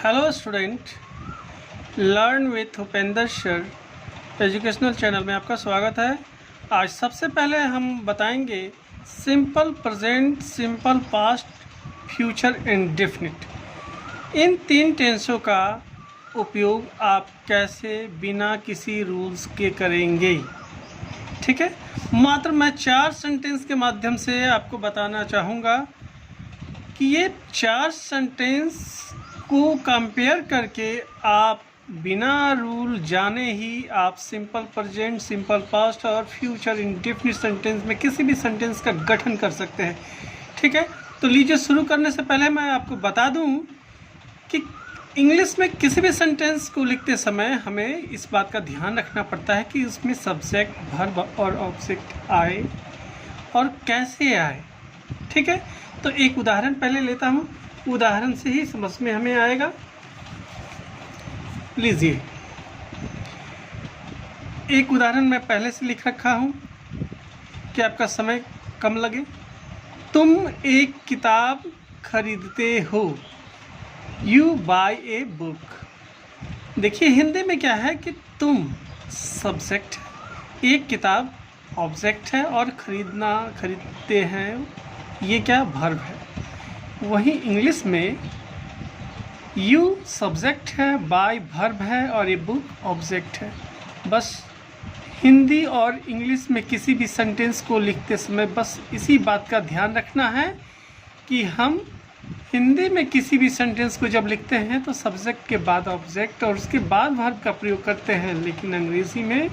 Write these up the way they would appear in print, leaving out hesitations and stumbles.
Hello student, learn with Upendra sir educational channel में आपका स्वागत है। आज सबसे पहले हम बताएंगे simple present, simple past, future indefinite. इन तीन टेंसों का उपयोग आप कैसे बिना किसी रूल्स के करेंगे। ठीक है, मात्र मैं 4 सेंटेंस के माध्यम से आपको बताना चाहूँगा कि ये 4 सेंटेंस को कंपेयर करके आप बिना रूल जाने ही आप सिंपल प्रेजेंट, सिंपल पास्ट और फ्यूचर इंडेफिनिट सेंटेंस में किसी भी सेंटेंस का गठन कर सकते हैं। ठीक है, तो लीजिए शुरू करने से पहले मैं आपको बता दूं कि इंग्लिश में किसी भी सेंटेंस को लिखते समय हमें इस बात का ध्यान रखना पड़ता है कि उसमें सब्जेक्ट, वर्ब और ऑब्जेक्ट आए और कैसे आए। ठीक है, तो एक उदाहरण पहले लेता हूँ, उदाहरण से ही समझ में हमें आएगा। लीजिए, एक उदाहरण मैं पहले से लिख रखा हूँ कि आपका समय कम लगे। तुम एक किताब खरीदते हो, यू बाय ए बुक। देखिए हिंदी में क्या है कि तुम सब्जेक्ट, एक किताब ऑब्जेक्ट है और खरीदना, खरीदते हैं, ये क्या वर्ब है। वहीं इंग्लिश में यू सब्जेक्ट है, बाय वर्ब है और ये बुक ऑब्जेक्ट है। बस हिंदी और इंग्लिश में किसी भी सेंटेंस को लिखते समय बस इसी बात का ध्यान रखना है कि हम हिंदी में किसी भी सेंटेंस को जब लिखते हैं तो सब्जेक्ट के बाद ऑब्जेक्ट और उसके बाद वर्ब का प्रयोग करते हैं, लेकिन अंग्रेज़ी में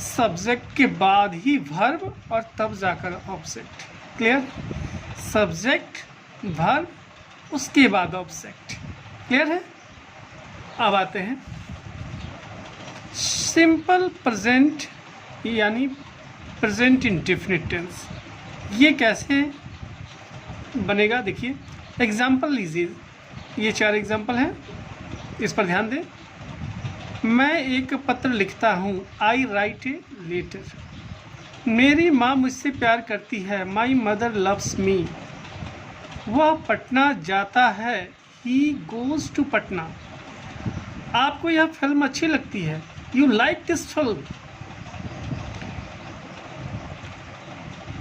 सब्जेक्ट के बाद ही वर्ब और तब जाकर ऑब्जेक्ट। क्लियर? सब्जेक्ट, वर्ब, उसके बाद ऑब्जेक्ट। क्लियर है? अब आते हैं सिंपल प्रेजेंट यानी प्रेजेंट इंडेफिनिट टेंस। ये कैसे बनेगा देखिए, एग्जाम्पल लीजिए। ये 4 एग्जाम्पल हैं, इस पर ध्यान दें। मैं एक पत्र लिखता हूँ, आई राइट ए लेटर। मेरी माँ मुझसे प्यार करती है, माई मदर लव्स मी। वह पटना जाता है, ही गोज़ टू पटना। आपको यह फिल्म अच्छी लगती है, यू लाइक दिस फिल्म।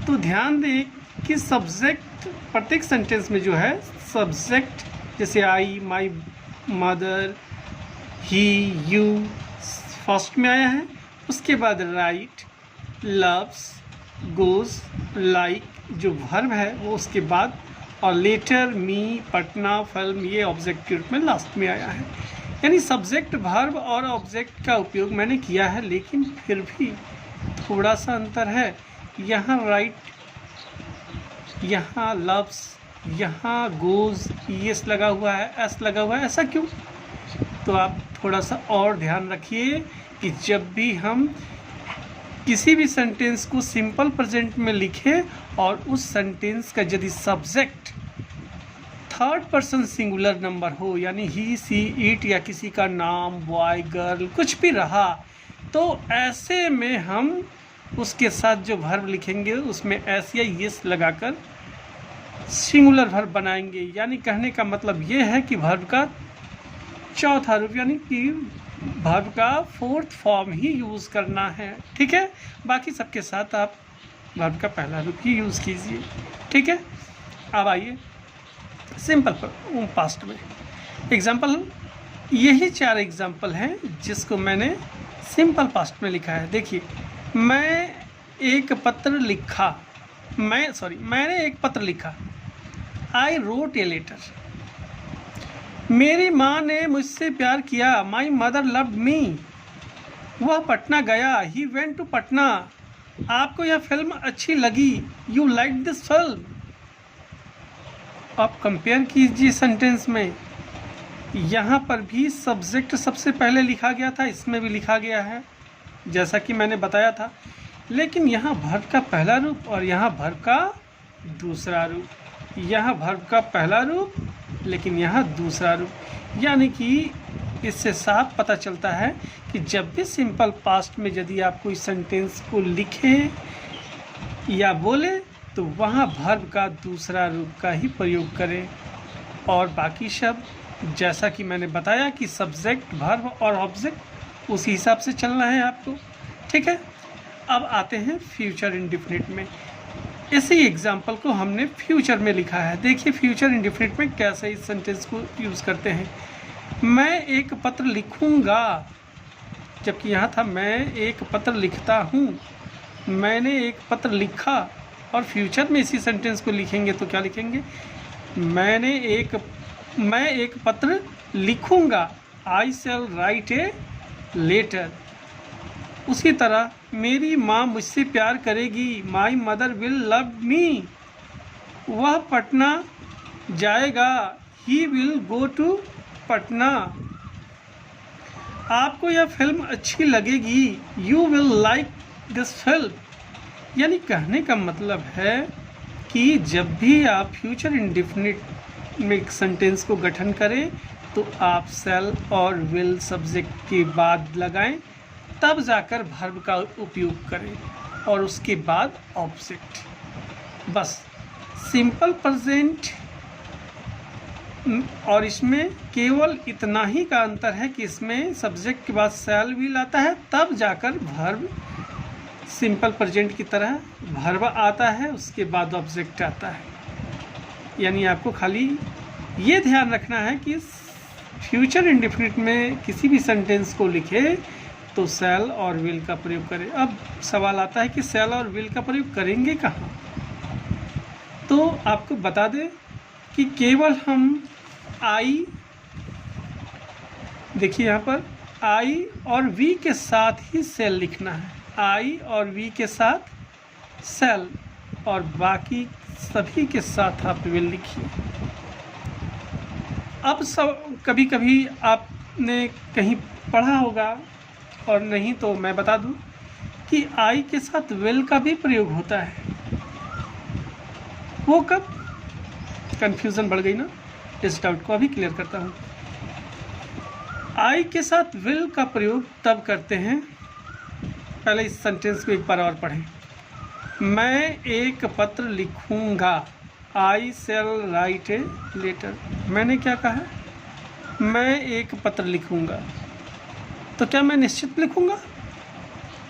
तो ध्यान दें कि सब्जेक्ट प्रत्येक सेंटेंस में जो है सब्जेक्ट, जैसे I, my mother, he, you first में आया है, उसके बाद राइट, लव्स, गोज़, लाइक जो वर्ब है वो उसके बाद, और लेटर, मी, पटना, फिल्म ये ऑब्जेक्ट के रूप में लास्ट में आया है। यानी सब्जेक्ट, वर्ब और ऑब्जेक्ट का उपयोग मैंने किया है, लेकिन फिर भी थोड़ा सा अंतर है। यहाँ राइट, यहाँ लव्स, यहाँ गोज़, एस लगा हुआ है, एस लगा हुआ है। ऐसा क्यों? तो आप थोड़ा सा और ध्यान रखिए कि जब भी हम किसी भी सेंटेंस को सिंपल प्रेजेंट में लिखें और उस सेंटेंस का यदि subject third person singular number हो, यानी ही, सी, इट या किसी का नाम, बॉय, गर्ल कुछ भी रहा, तो ऐसे में हम उसके साथ जो वर्ब लिखेंगे उसमें एस या यस लगाकर सिंगुलर वर्ब बनाएंगे। यानी कहने का मतलब ये है कि वर्ब का चौथा रूप यानी कि वर्ब का 4th फॉर्म ही यूज़ करना है। ठीक है, बाकी सबके साथ आप वर्ब का पहला रूप ही यूज़ कीजिए। ठीक है, अब आइए सिंपल पास्ट में एग्जाम्पल। यही 4 एग्जाम्पल हैं जिसको मैंने सिंपल पास्ट में लिखा है। देखिए, मैंने एक पत्र लिखा, आई रोट ए लेटर। मेरी माँ ने मुझसे प्यार किया, माई मदर लव्ड मी। वह पटना गया, ही वेंट टू पटना। आपको यह फिल्म अच्छी लगी, यू लाइक दिस फिल्म। आप कंपेयर कीजिए सेंटेंस में, यहाँ पर भी सब्जेक्ट सबसे पहले लिखा गया था, इसमें भी लिखा गया है जैसा कि मैंने बताया था, लेकिन यहाँ वर्ब का पहला रूप और यहाँ वर्ब का दूसरा रूप। यहाँ वर्ब का पहला रूप लेकिन यहाँ दूसरा रूप। यानी कि इससे साफ पता चलता है कि जब भी सिंपल पास्ट में यदि आप कोई सेंटेंस को लिखें या बोले तो वहाँ वर्ब का दूसरा रूप का ही प्रयोग करें और बाकी शब्द जैसा कि मैंने बताया कि सब्जेक्ट, वर्ब और ऑब्जेक्ट उसी हिसाब से चलना है आपको, ठीक है। अब आते हैं फ्यूचर इंडेफिनिट में। इसी एग्जाम्पल को हमने फ्यूचर में लिखा है। देखिए फ्यूचर इंडेफिनिट में कैसे इस सेंटेंस को यूज़ करते हैं। मैं एक पत्र लिखूँगा, जबकि यहाँ था मैं एक पत्र लिखता हूँ। मैंने एक पत्र लिखा, और फ्यूचर में इसी सेंटेंस को लिखेंगे तो क्या लिखेंगे, मैं एक पत्र लिखूँगा, आई शैल राइट ए लेटर। उसी तरह मेरी माँ मुझसे प्यार करेगी, my mother will love me. वह पटना जाएगा, he will go to Patna. आपको यह फिल्म अच्छी लगेगी, you will like this film. यानी कहने का मतलब है कि जब भी आप फ्यूचर इंडेफिनिट में एक सेंटेंस को गठन करें तो आप शैल और विल सब्जेक्ट के बाद लगाएं, तब जाकर वर्ब का उपयोग करें और उसके बाद ऑब्जेक्ट। बस सिंपल प्रेजेंट और इसमें केवल इतना ही का अंतर है कि इसमें सब्जेक्ट के बाद शैल विल आता है, तब जाकर वर्ब सिंपल प्रेजेंट की तरह वर्ब आता है, उसके बाद ऑब्जेक्ट आता है। यानी आपको खाली ये ध्यान रखना है कि फ्यूचर इंडेफिनिट में किसी भी सेंटेंस को लिखे तो शैल और विल का प्रयोग करें। अब सवाल आता है कि शैल और विल का प्रयोग करेंगे कहाँ, तो आपको बता दें कि केवल हम आई, देखिए यहाँ पर आई और वी के साथ ही शैल लिखना है, आई और वी के साथ शैल, और बाकी सभी के साथ आप विल लिखिए। अब कभी कभी आपने कहीं पढ़ा होगा, और नहीं तो मैं बता दूं कि आई के साथ विल का भी प्रयोग होता है। वो कब, कंफ्यूजन बढ़ गई ना, इस डाउट को अभी क्लियर करता हूँ। आई के साथ विल का प्रयोग तब करते हैं, पहले इस सेंटेंस को एक बार और पढ़ें। मैं एक पत्र लिखूँगा, आई शैल राइट ए लेटर। मैंने क्या कहा, मैं एक पत्र लिखूँगा, तो क्या मैं निश्चित लिखूँगा?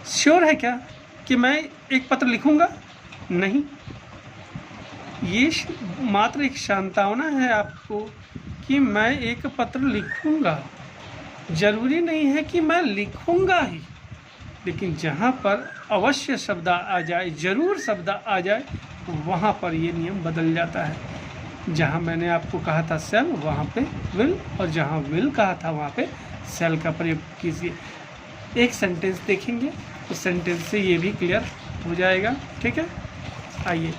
श्योर है क्या कि मैं एक पत्र लिखूँगा? नहीं, ये मात्र एक सांत्वना है आपको कि मैं एक पत्र लिखूँगा। ज़रूरी नहीं है कि मैं लिखूँगा ही, लेकिन जहाँ पर अवश्य शब्द आ जाए, ज़रूर शब्द आ जाए, वहाँ पर ये नियम बदल जाता है। जहाँ मैंने आपको कहा था शैल, वहाँ पे विल, और जहाँ विल कहा था वहाँ पे शैल का प्रयोग कीजिए। एक सेंटेंस देखेंगे तो सेंटेंस से ये भी क्लियर हो जाएगा, ठीक है। आइए,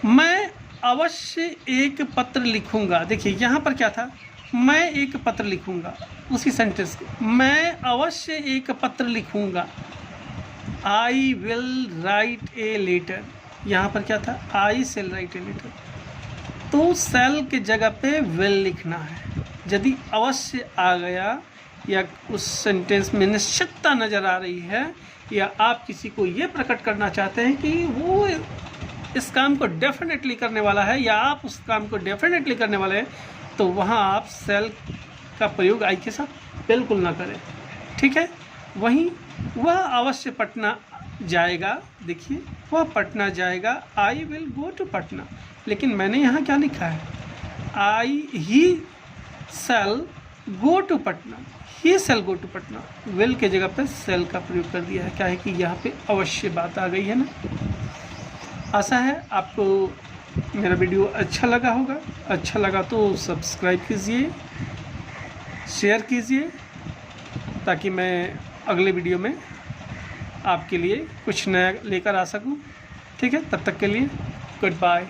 मैं अवश्य एक पत्र लिखूँगा। देखिए यहाँ पर क्या था, मैं एक पत्र लिखूँगा, उसी सेंटेंस को मैं अवश्य एक पत्र लिखूँगा, I will write a letter. यहाँ पर क्या था, आई शैल राइट ए लेटर, तो शैल के जगह पे विल लिखना है। यदि अवश्य आ गया या उस सेंटेंस में निश्चितता नज़र आ रही है, या आप किसी को ये प्रकट करना चाहते हैं कि वो इस काम को डेफिनेटली करने वाला है, या आप उस काम को डेफिनेटली करने वाले हैं, तो वहाँ आप शैल का प्रयोग आई के साथ बिल्कुल ना करें, ठीक है। वहीं वह अवश्य पटना जाएगा, देखिए वह पटना जाएगा, I will go to Patna. लेकिन मैंने यहाँ क्या लिखा है, he shall go to Patna, he shall go to Patna. Will के जगह पे शैल का प्रयोग कर दिया है, क्या है कि यहाँ पे अवश्य बात आ गई है ना। आशा है आपको मेरा वीडियो अच्छा लगा होगा। अच्छा लगा तो सब्सक्राइब कीजिए, शेयर कीजिए, ताकि मैं अगले वीडियो में आपके लिए कुछ नया लेकर आ सकूं। ठीक है, तब तक के लिए गुड बाय।